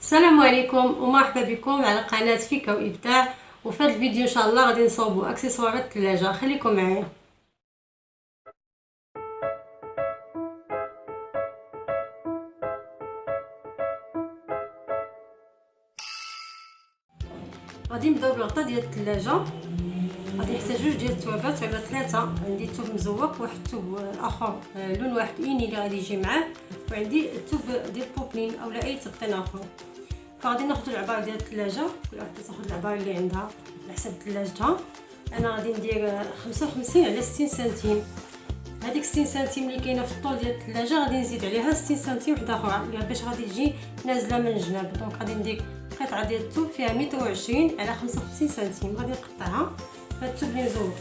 السلام عليكم ومرحبا بكم على قناة فيكا وابداع. وفي هذا الفيديو ان شاء الله غادي نصاوبوا اكسسوارات الثلاجه. خليكم معايا. غادي نبداو بالغطاء ديال الثلاجه. غادي نحتاج جوج ديال التوابات ولا ثلاثه. عندي الثوب مزوق واحد الثوب اخر لون واحد ايني اللي غادي يجي معاه، وعندي الثوب ديال بوبلين اولا اي تبطين اخر. فغادي ناخذ العبار ديال الثلاجه، كل واحده تاخذ العبار اللي عندها على حسب ثلاجتها. انا غادي ندير 55 على 60 سنتيم. هذيك 60 سنتيم اللي كاينه في الطول ديال الثلاجه غادي نزيد عليها 60 سنتيم وحده اخرى باش غادي تجي نازله من الجناب. دونك غادي ندير قطعه ديال الثوب فيها 120 على 55 سنتيم. غادي نقطعها هاد الثوب اللي مزوق.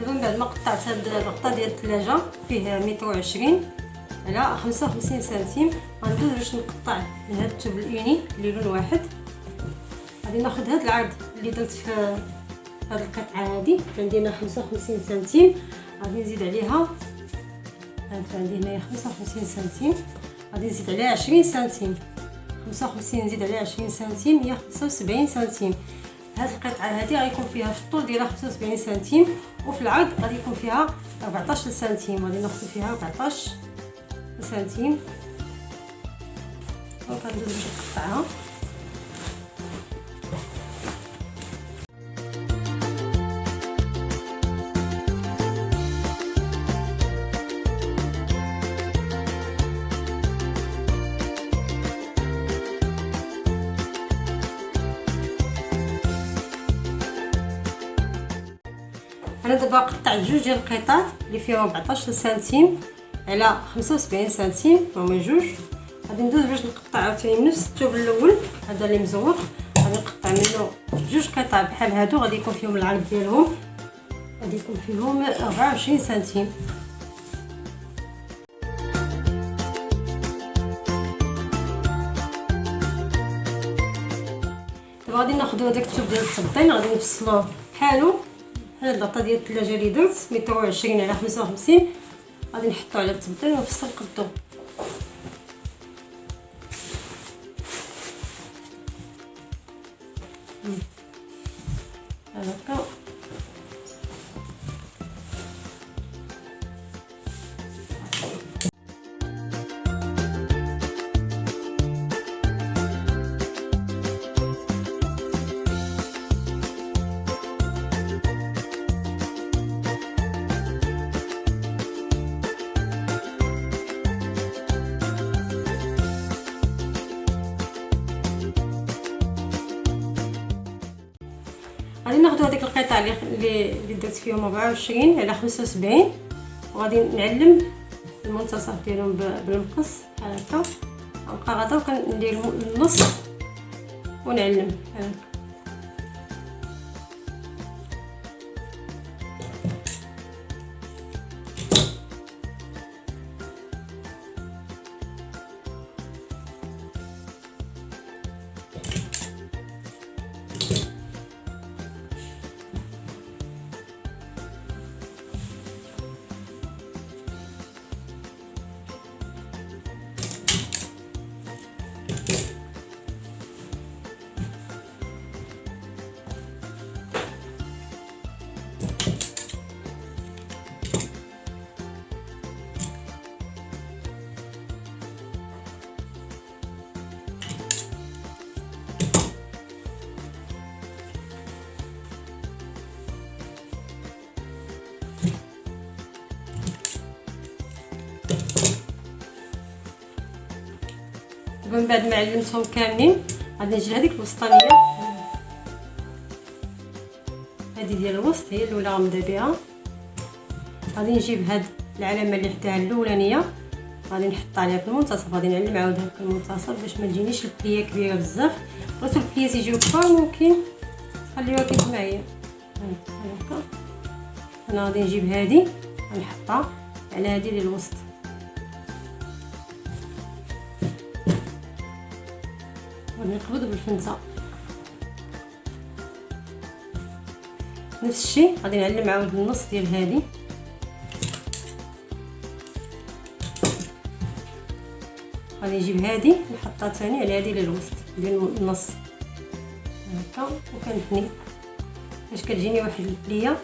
من بعد ما قطعت هاد الغطاء ديال الثلاجه فيه 120 على 55 سنتيم، غندوز باش نقطع هاد الثوب الايني اللي لون واحد. غادي ناخذ هاد العرض اللي درت في هاد القطعه هادي، عندنا 55 سنتيم. غادي نزيد عليها عندي هنايا 55 سنتيم، غادي نزيد عليها 20 سنتيم. 55 نزيد عليها 20 سنتيم هي 75 سنتيم. هاد القطعه هذه غيكون فيها في الطول ديالها 75 سنتيم، وفي العرض غادي يكون فيها 14 سنتيم. غادي ناخذ فيها 14 سنتيم وكندوز باش نقطعها. انا دابا قطعت جوج ديال القطع اللي فيهم 14 سنتيم على 75 سنتيم، هما جوج. غادي ندوز باش نقطع عاوتاني من نفس الثوب الاول هذا اللي مزوق. غادي نقطع منه جوج قطع بحال هادو، غادي يكون فيهم العرض ديالهم، غادي يكون فيهم 24 سنتيم. دابا غادي ناخذ هذاك الثوب ديال التبطين، غادي نفصلوه بحالو. هاد الغطاء ديال الثلاجه اللي درت 120 على 55 غادي نحطو على التبطين ونفصل قدو. هكا غادي ناخذ هذيك القطع اللي درت فيهم 24 على 75 وغادي نعلم المنتصف ديالهم بالمقص بحال هكا. غنبقى غادا وكندير النص ونعلم بحال هكا. من بعد ما علمتهم كاملين غادي نجي لهذيك الوسطانيه، هذه ديال الوسط هي الاولى غنبدا بها. غادي نجيب هاد العلامه اللي حداها الاولانيه غادي نحط عليها في المنتصف. غادي نعلم عاود هكا المنتصف باش ما تجينيش البليه كبيره بزاف. بغيتو البليه يجيو كبار ممكن تخليوها كيف ما هي هكا. انا غادي نجيب هذه نحطها على هذه اللي الوسط. ونقبض بالفنزه. نفس الشيء غادي نعلم عاود النص ديال هذه. غادي نجيب هذه نحطها ثاني على هذه اللي الوسط ديال النص هكا، وكنحني باش كتجيني واحد البليه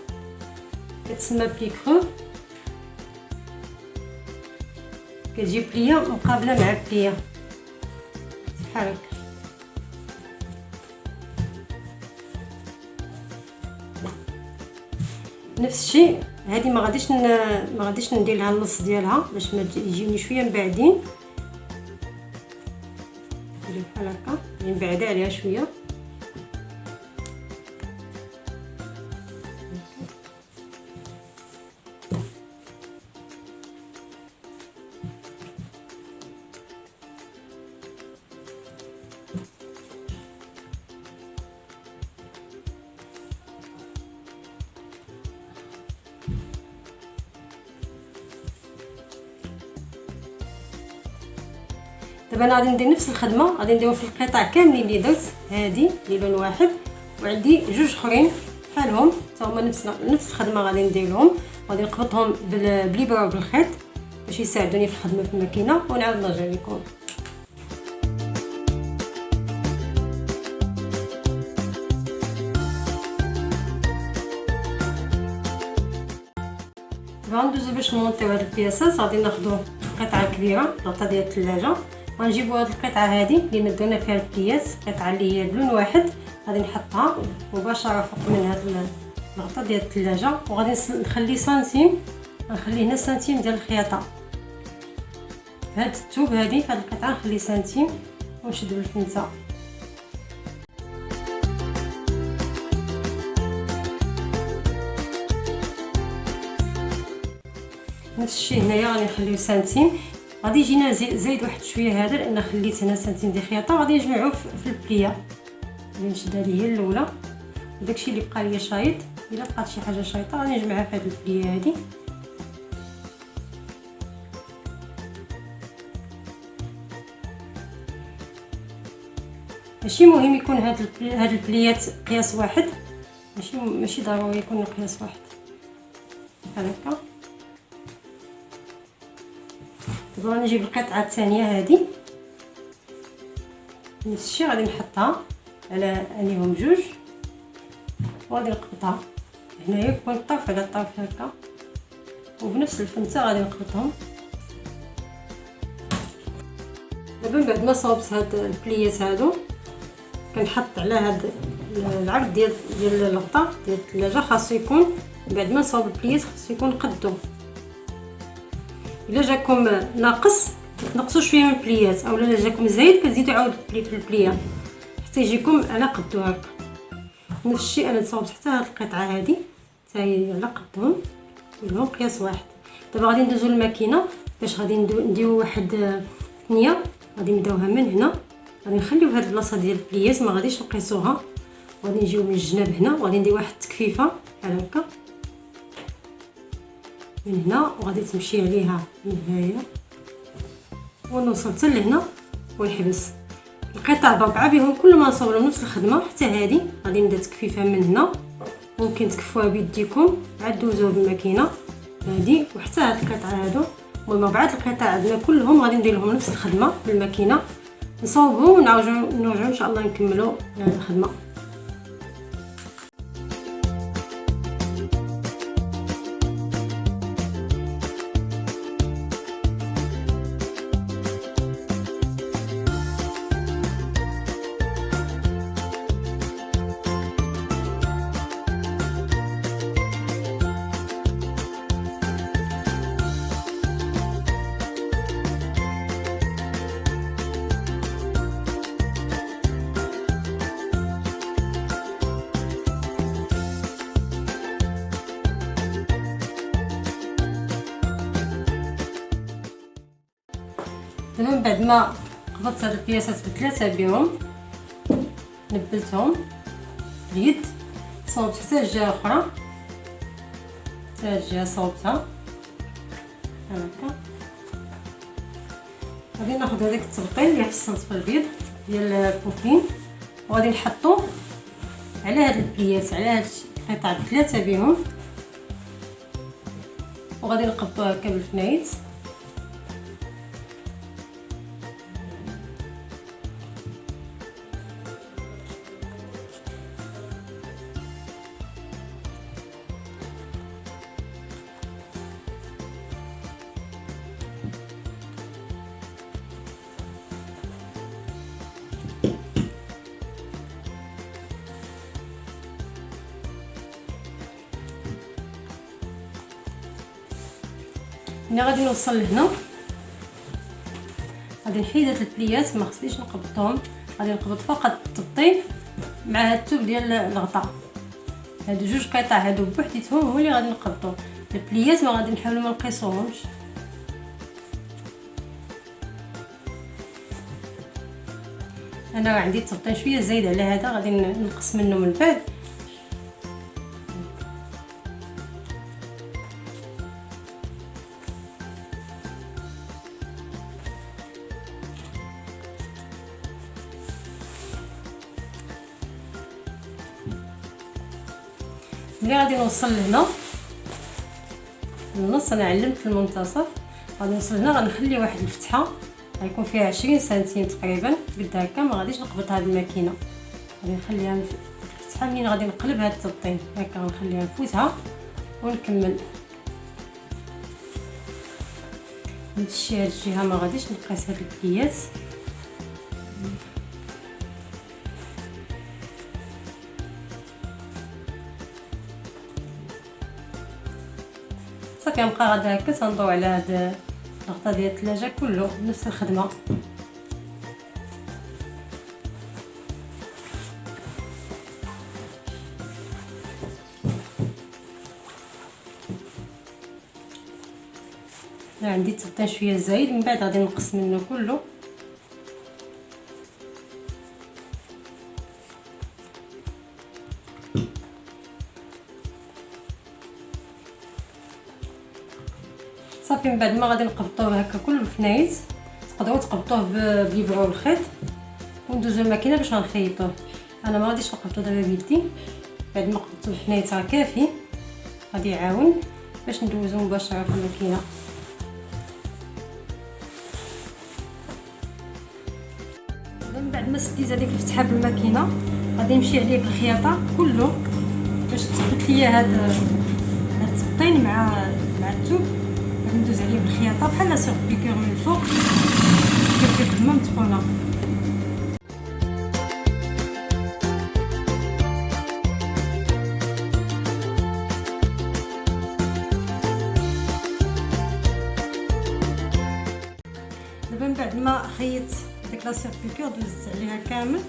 كتسمى بلي كرو، كتجي بليه مقابله مع بليه بحال هكا. نفس الشيء هذه ما غاديش ندير لها النص ديالها باش ما يجيوني شويه مبعدين، ندير بحال هكا نبعدها عليها شويه. دابا انا غادي ندير نفس الخدمه، غادي نديرهم في القطع كاملين اللي درت، هذه اللي لون واحد وعندي جوج اخرين بحالهم حتى هما نفس الخدمه غادي نديرهم. غادي نقبطهم بالابره وبالخيط باش يساعدوني في الخدمه في الماكينه، ونعاود نرجع لكم. غندوزو باش نمونطيو هاد البياسات. غادي ناخدو قطعه كبيره غطا ديال الثلاجه، غنجيبو هاد القطعه هادي اللي درنا فيها البليات، قطعه اللي هي بلون واحد غادي نحطها مباشره فوق من هاد الغطا ديال الثلاجه، وغادي نخلي سنتيم، غنخلي هنا سنتيم ديال الخياطه في هاد الثوب هادي، في هاد القطعه نخلي سنتيم ونشد بالفنسه. نفس الشيء هنايا غادي نخليو سنتيم، غادي يجينا زايد واحد شويه هذا لان خليت هنا سنتيم ديال الخياطه. غادي نجمعوه في البليه، غادي نشد هذه هي الاولى، وداكشي اللي بقى ليا شايط الا بقات شي حاجه شايطه غادي نجمعها في هذه البليه هذه. ماشي مهم يكون هاد البليات قياس واحد، ماشي ضروري يكون قياس واحد بحال هكا. دابا غنجيب القطعه الثانيه هذه نفس الشيء، غادي نحطها على انيهم جوج وغادي نقبطها هنايا يكون الطرف على الطرف هكا، وبنفس الفنسه غادي نقبطهم. دابا بعد ما صوبت هاد البليات هادو كنحط على هاد العرض ديال الغطاء ديال الثلاجه، خاصو يكون بعد ما نصاوب البليات خاصو يكون قدو. الا جاكم ناقص تنقصوا شويه من البليات، اولا الا جاكم زايد كتزيدوا عاود في البليه حتى يجيكم على قدو هكا. نفس الشيء انا صاوبت حتى هاد القطعه هادي حتى هي على قدهم كلهم قياس واحد. دابا غادي ندوزو للماكينه باش غادي نديرو واحد ثنيه، غادي نبداوها من هنا، غادي نخليو هاد البلاصه ديال البليات ما غاديش نقيسوها، غادي نجيو من الجناب هنا وغادي ندير واحد التكفيفه بحال هكا من هنا، وغادي تمشي عليها من هنايا ونوصل حتى لهنا ونحبس. القطع ب4 بهم كل ما نصاوب لهم نفس الخدمه. حتى هذه غادي نبدا تكفيفها من هنا، ممكن تكفوها بيديكم عاد دوزوها بالماكينه هذه، وحتى هاد القطع هادو. المهم 4 القطع عندنا كلهم غادي ندير لهم نفس الخدمه بالماكينه، نصاوبهم ونرجعوا ان شاء الله نكملوا الخدمه. دابا من بعد ما قبضت هاد البياسات ب3 بهم نبلتهم باليد، صوبت حتى الجهه الاخرى هاد الجهه صوبتها هكا. غادي ناخذ هذاك التبطين اللي حصلت في البيض ديال البوفين وغادي نحطوه على هاد البليات، على هاد القطع ثلاثه بهم، وغادي نقبطوه هكا بالفنايت. ملي غادي نوصل لهنا غادي نحيد هاد البليات، ما خصنيش نقبطهم، غادي نقبط فقط التبطين مع هاد الثوب ديال الغطاء. هادو جوج قطع هادو بوحديتهم هو اللي غادي نقبطو، البليات ما غادي نحاولوا ما نقيسوهمش. انا عندي التبطين شويه زايد على هذا، غادي نقص منه من بعد. ملي غادي نوصل لهنا النص، انا علمت المنتصف، غادي نوصل هنا غنخلي واحد الفتحه غيكون فيها 20 سنتيم تقريبا قد هكا، ما غاديش نقبطها بالماكينه، غادي نخليها الفتحه. منين غادي نقلب هاد التبطين هكا غنخليها نفوتها ونكمل نمشي هاد الجهه، ما غاديش نقيس هاد البليات. صافي نبقى غادا هكا تنضوي على هاد الغطاء ديال الثلاجه كله نفس الخدمه. انا عندي التبطين شويه زايد، من بعد غادي نقص منه كله. صافي من بعد ما غادي نقبطوه هكا كله فنايت، تقدروا تقبطوه بالابره والخيط وندوزو الماكينه باش غنخيطوه. انا ما غاديش نقبطو دابا بيدي، بعد ما قبطو الفنايت راه كافي، غادي يعاون باش ندوزو مباشره في الماكينه. من بعد ما سديت هذيك الفتحه بالماكينه غادي نمشي عليه بالخياطه كله باش تثبت ليا هاد التبطين مع الثوب. غادي ندوز عليه بالخياطه بحال سيغ بيكور من الفوق كيف الخدمه متقونه. دابا من بعد ما خيط ديك لا سيغ بيكور دوزت عليها كامل،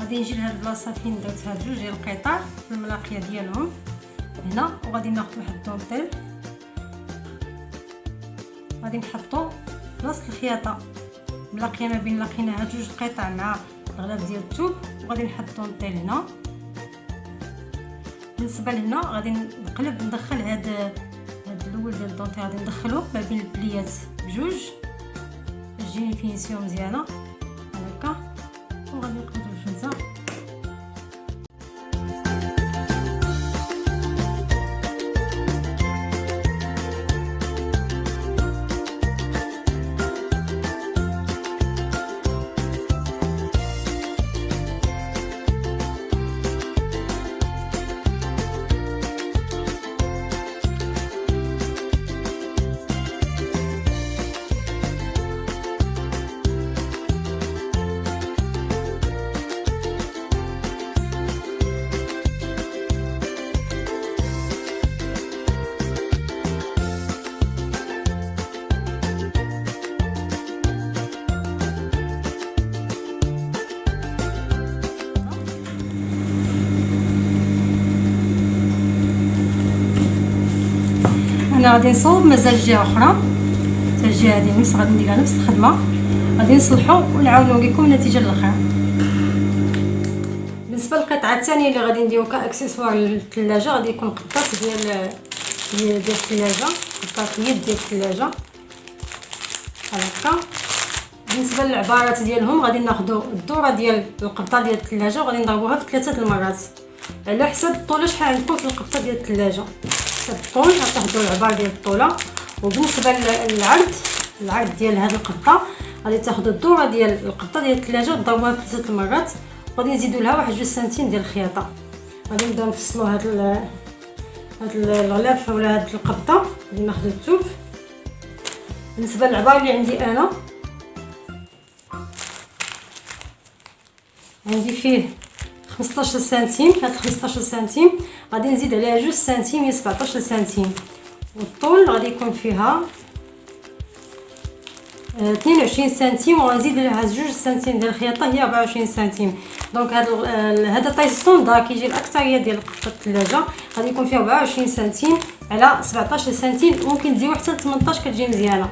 غادي نجي لهاد البلاصه فين درت هاد جوج ديال القطع في الملاقيه ديالهم هنا، وغادي ناخذ واحد الدونتيل غادي نحطو في وسط الخياطه ملاقيه ما بين لاقينا هاد جوج قطع مع الغلاف ديال الثوب، وغادي نحط الدونتيل هنا. بالنسبه لهنا غادي نقلب ندخل هاد الاول ديال الدونتيل غادي ندخلو ما بين البليات بجوج باش تجيني فينيسيون مزيانه هكا، وغادي نقلبو الفلزه. انا غادي نصوب مازال جهه اخرى، حتى الجهه هذه نفس غادي نديرها نفس الخدمه، غادي نصلحو ونعاونو لكم النتيجه الاخرى. بالنسبه للقطعه الثانيه اللي غادي نديرو كاكسسوار للثلاجه غادي يكون قطاط ديال ديال الثلاجه، قطعه اليد ديال الثلاجه بحال هكا. بالنسبه للعبارات ديالهم غادي ناخذوا الدوره ديال القبطه ديال الثلاجه وغادي نضربوها في 3 المرات على حساب الطول شحال عندكم في القبطه ديال الثلاجه. حساب الطول غتاخذوا العبار ديال الطوله. وبالنسبه للعرض ديال هذه القبطه غادي تاخذوا الدوره ديال القبطه ديال الثلاجه وتضربوها في 3 المرات وغادي نزيدوا لها 1 2 سنتيم ديال الخياطه. غادي نبداو نفصلوا هاد الغلاف ولا هاد القبطه. غادي ناخذ الثوب. بالنسبه للعبار اللي عندي فيه 15 سنتيم. هاد 15 سنتيم غادي نزيد عليها 2 سنتيم هي 17 سنتيم. والطول غادي يكون فيها 22 سنتيم وغنزيد لها 2 سنتيم ديال الخياطه هي 24 سنتيم. دونك هذا طاي ستوندار كيجي الاكثريه ديال قبطه الثلاجه غادي يكون فيها 24 سنتيم على 17 سنتيم. ممكن تزيدوا حتى 18 كتجي مزيانه.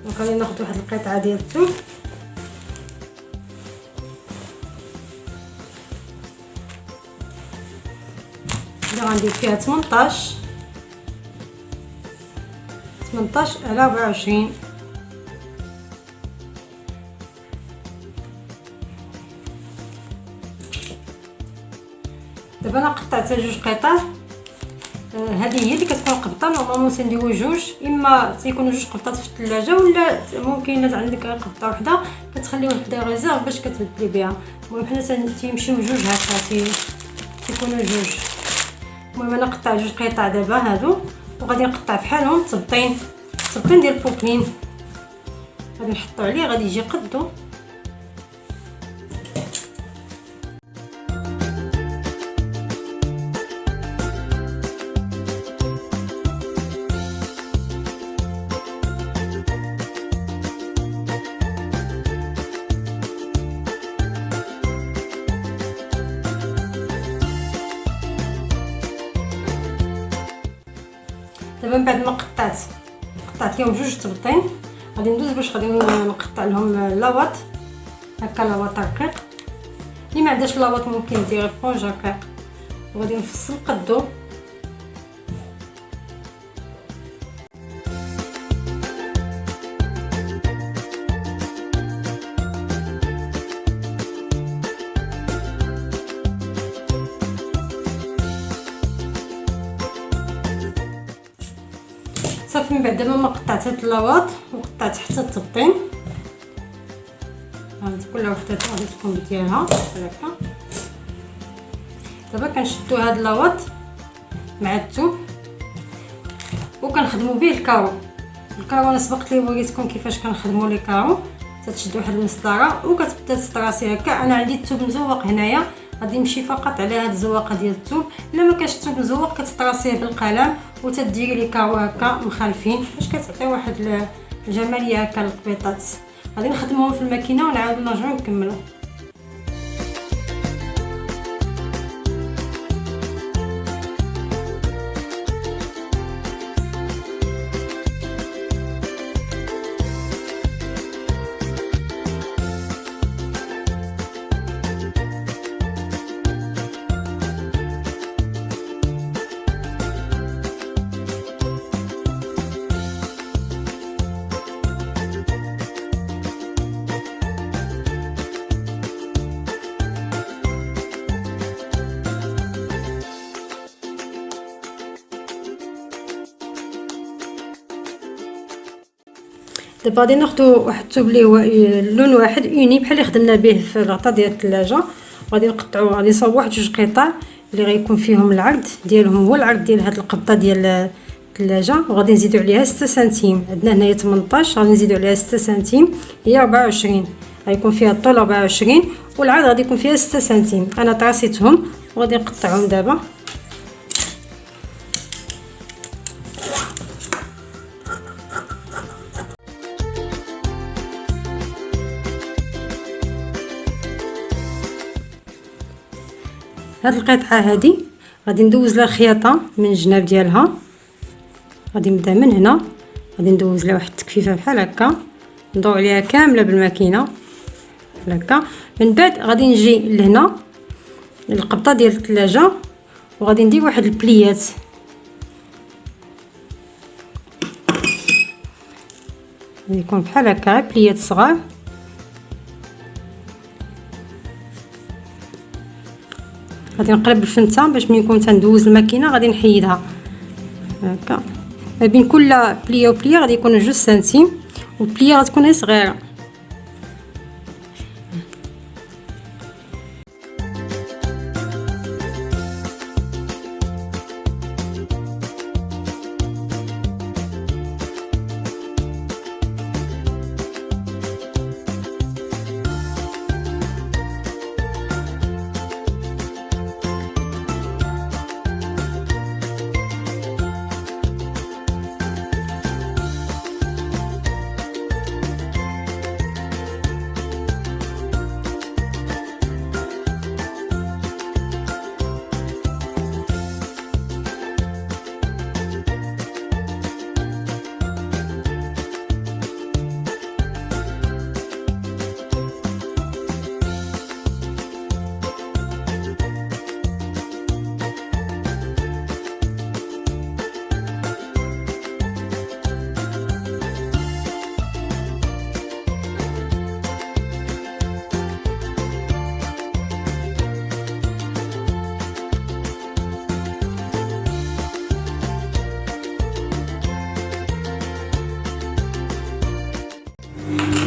دونك غادي ناخذ واحد القطعه ديال الثوب اللي غندير فيها 18 على 24. دابا انا قطعتها 2 قطع. هذه هي اللي كتكون قبطه. نورمالمون تنديرو 2، اما تيكونوا 2 قبطات في الثلاجه ولا ممكن الا عندك قبطه وحده كتخلي وحده ريزيرف باش كتبدلي بها. المهم حنا تيمشيو 2 هكا تيكونوا 2. المهم انا قطعت 2 قطع دابا هادو وغادي نقطع بحالهم تبطين ديال البوبلين. غادي نحطو عليه غادي يجي قدو. دابا من بعد ما قطعت لهم 2 تبطين غادي ندوز باش غادي نقطع لهم لاواط. هكا لاواط رقيق. اللي ما عندهاش لاواط ممكن دير فونج رقيق وغادي نفصل قدو. صافي. من بعد ما قطعت هاد اللاواط وقطعت حتى التبطين هانت كل وحده غادي تكون ديالها هكا. دابا كنشدو هاد اللاواط مع الثوب وكنخدموا به الكارو. انا سبقت لي وريتكم كيفاش كنخدموا لي كارو. تتشد واحد المسطره وكتبدا تطراسي هكا. انا عندي الثوب مزوق هنايا غادي نمشي فقط على هاد الزواقه ديال الثوب. الا ما كانش الثوب مزوق كتطراسيه بالقلم وتديري لي كارو هكا مخالفين باش كتعطي واحد الجماليه هكا للقبيطات. غادي نخدموهم في الماكينه ونعاودو نرجعو نكملو. دابا غادي ناخذوا واحد الثوب اللي هو لون واحد اوني بحال اللي خدمنا به في الغطاء ديال الثلاجه. غادي نقطعوا غادي نصاوب واحد 2 قطع اللي غيكون فيهم العرض ديالهم هو العرض ديال هاد القبطه ديال الثلاجه. وغادي نزيدوا عليها 6 سنتيم. عندنا هنايا 18 غادي نزيدوا عليها 6 سنتيم هي 24. غيكون فيها الطول 24 والعرض غادي يكون فيها 6 سنتيم. انا طراسيتهم وغادي نقطعهم دابا. هاد القطعه هذه غادي ندوز لها الخياطه من الجناب ديالها. غادي نبدا من هنا غادي ندوز لها واحد التكفيفه بحال هكا ندور عليها كامله بالماكينه بحال هكا. من بعد غادي نجي لهنا القبطه ديال الثلاجه وغادي ندير واحد البليات يكون بحال هكا، بليات صغار. غادي نقلب الفنته باش ملي نكون تندوز الماكينه غادي نحيدها هكا. ما بين كل بليه وبليه غادي يكون 2 سنتيم، والبليه غتكون صغيره.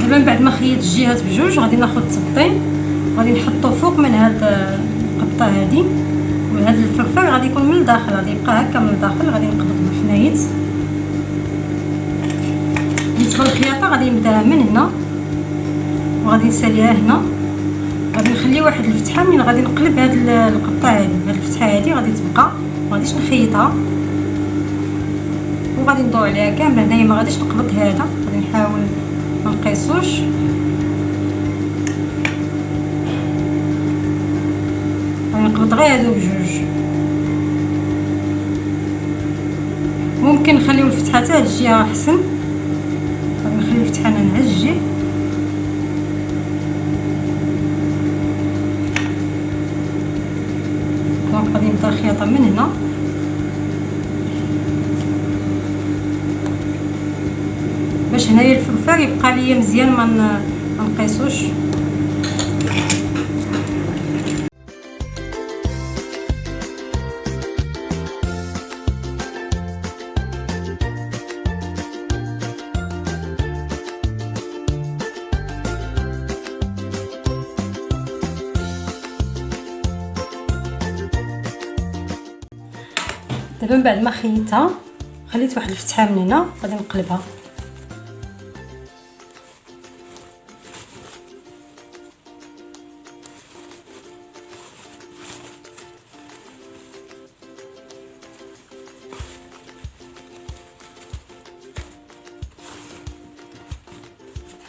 دابا من بعد ما خيط الجهات بجوج غادي ناخذ التبطين غادي نحطو فوق من هاد القبطه هادي، وهاد الفرفر غادي يكون من الداخل، غادي يبقى هكا من الداخل. غادي نقبض بالفنايت يدخل الخياطه، غادي نبداها من هنا وغادي نساليها هنا. غادي نخلي واحد الفتحه من غادي نقلب هاد القبطه هادي، هاد الفتحه هادي غادي تبقى، مغاديش نخيطها وغادي ندور عليها كامله هنايا. ما غاديش نقبض هذا، غادي نحاول ما نقيسوش. غادي نقبض غير هادو بجوج. ممكن نخليو الفتحه حتى هاد الجهه احسن، غادي نخلي الفتحه من هاد الجهه. دونك غادي نبدا الخياطه من هنا باش هنايا الفرفار يبقى ليا مزيان ما نقيسوش. دابا من بعد ما خيطتها خليت واحد الفتحه من هنا، غادي نقلبها.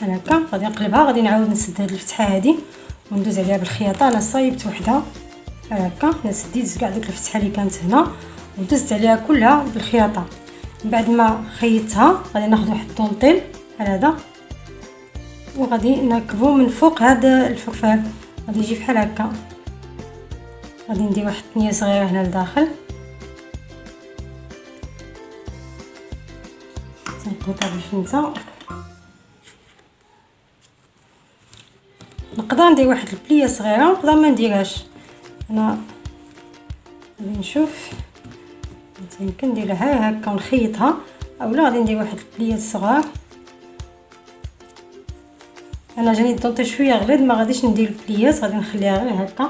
بحال هكا غادي نقلبها. غادي نعاود نسد هاد الفتحه هادي وندوز عليها بالخياطه. انا صايبت وحده بحال هكا، انا سديت كاع ديك الفتحه اللي كانت هنا ودزت عليها كلها بالخياطه. من بعد ما خيطتها غادي ناخذ واحد الطونطيل بحال هذا وغادي نركبو من فوق هذا الفرفار. غادي يجي بحال هكا. غادي ندير واحد الثنيه صغيره هنا لداخل، تنقطع بالفنته. نقدر ندير واحد البليه صغيره، نقدر ما نديرهاش. انا غادي نشوف يمكن نديرها هكا ونخيطها، اولا غادي ندير واحد البليات صغار. انا جاني الدونطي شويه غليظ، ما غاديش ندير البليات، غادي نخليها غير هكا.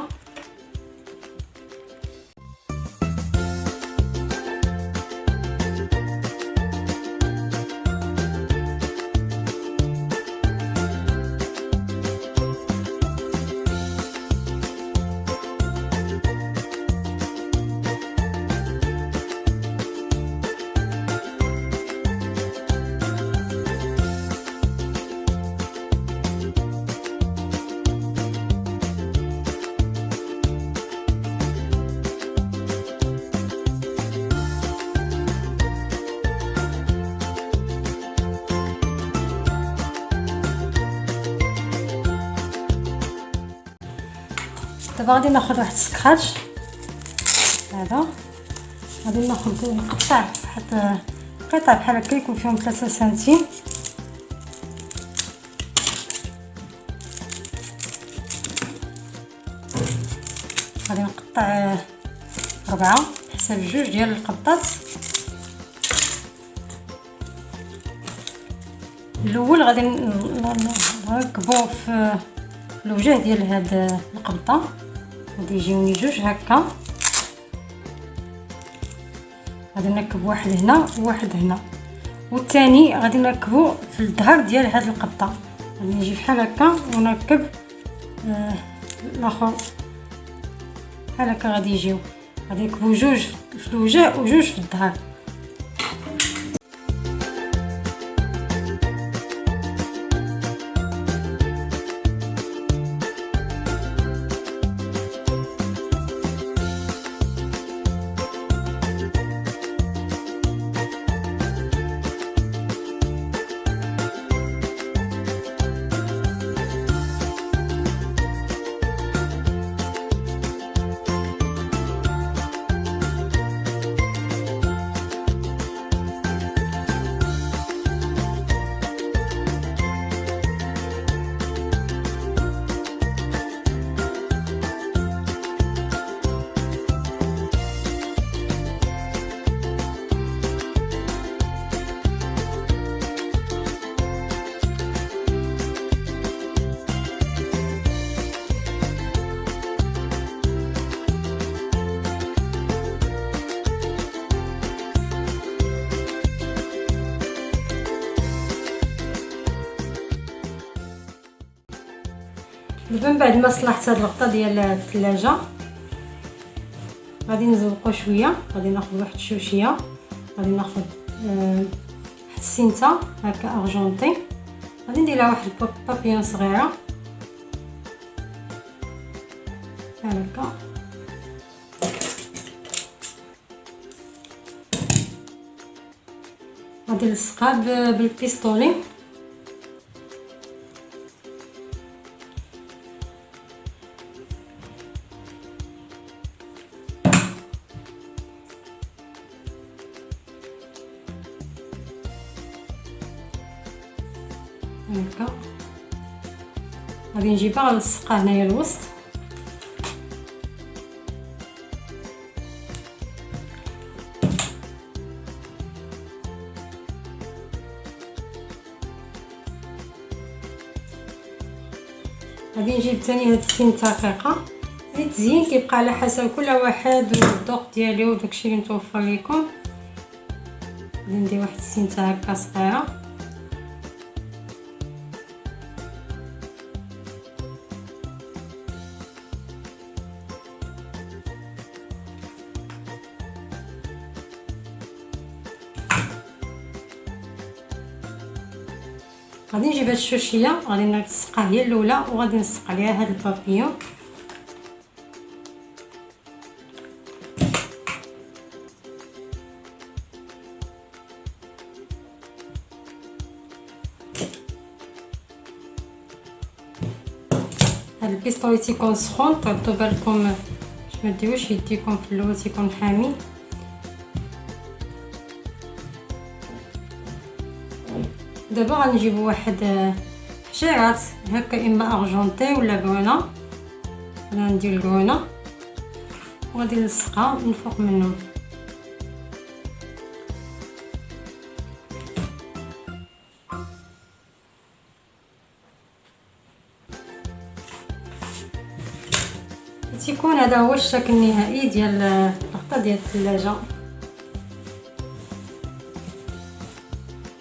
دابا غادي ناخذ واحد السكراتش هذا هذا غادي ناخذ نقطع واحد قطع بحال هكا يكون فيهم 3 سنتيم. غادي نقطع 4 حسب 2 ديال القبطات. الاول غادي نركبو في الوجه ديال هاد القبطه، غادي يجيوني 2 هكا. غادي نركب واحد هنا وواحد هنا، والثاني غادي نركبو في الظهر ديال هاد القبطه. غادي نجي بحال هكا ونركب الاخر بحال هكا. غادي يجيو غادي نركبو 2 في الوجه و2 في الظهر. دابا من بعد ما صلحت هاد الغطا ديال الثلاجه غادي نزوقو شويه. غادي ناخذ واحد الشوشيه، غادي ناخذ واحد السينتا هكا ارجونتي، غادي نديرها واحد بابيون صغيره بحال هكا. غادي نلصقها بالبيستولي. هكا غادي نجيبها نلصقها هنايا الوسط. غادي نجيب ثاني هاد السن دقيقه. التزيين كيبقى على حسب كل واحد والذوق ديالو وداكشي اللي متوفر لكم. غادي ندير واحد السنته هكا صغيره. غادي نجيب هاد الشوشيه، غادي نلصقها هي الاولى وغادي نلصق عليها هاد البابيون. هاد البيستولي تيكون سخون، طردوا بالكم باش ما ديروش يديكم في الاول تيكون حامي. دابا غنجيبو واحد حجيرات هكا اما ارجونتي ولا كرونا. انا ندير الكرونا وغادي نلصقها من فوق منهم. تيكون هذا هو الشكل النهائي ديال الغطا ديال الثلاجه.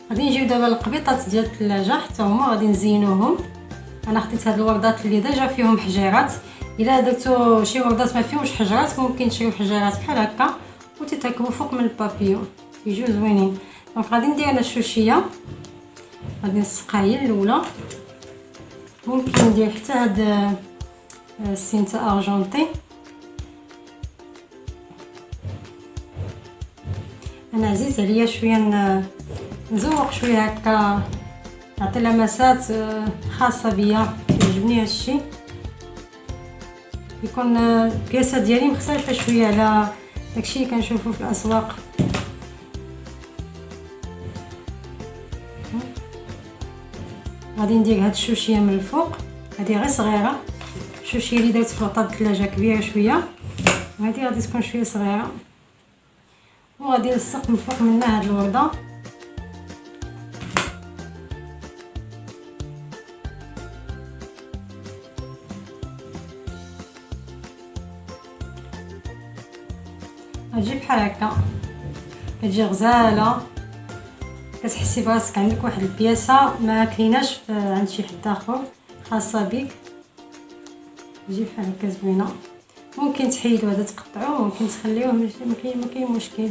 غادي نجيو دابا القبيطات ديال الثلاجه حتى هما غادي نزينوهم. انا خديت هاد الوردات اللي ديجا فيهم حجيرات. الا درتو شي وردات ما فيهمش حجرات ممكن تشريو حجيرات بحال هكا وتتركبوا فوق من البابيون يجيو زوينين. دونك غادي ندير انا الشوشيه، غادي نلصقها هي الاولى. ممكن ندير حتى هاد السينتا ارجونتي. انا عزيز عليا شويه نزوق شويه هكا، نعطي لمسات خاصه بيا. كيعجبني هادشي، يكون البياسه ديالي مختلفه شويه على داكشي اللي كنشوفو في الاسواق. غادي ندير هاد الشوشيه من الفوق، هادي غير صغيره، الشوشيه اللي درت في غطاء الثلاجه كبيره شويه، وهادي غادي تكون شويه صغيره. وغادي نلصق من فوق منها هاد الورده. غتجي بحال هكا، كتجي غزاله، كتحسي براسك عندك واحد البياسه ما كايناش عند شي حد اخر، خاصه بك. تجي بحال هكا زوينه. ممكن تحيدوا هذا تقطعوه، ممكن تخليوه، ما كاين مشكل.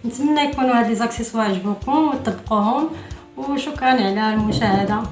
نتمنى يكونوا هاد لي زاكسيسوار عجبوكم وتطبقوهم، وشكرا على المشاهده.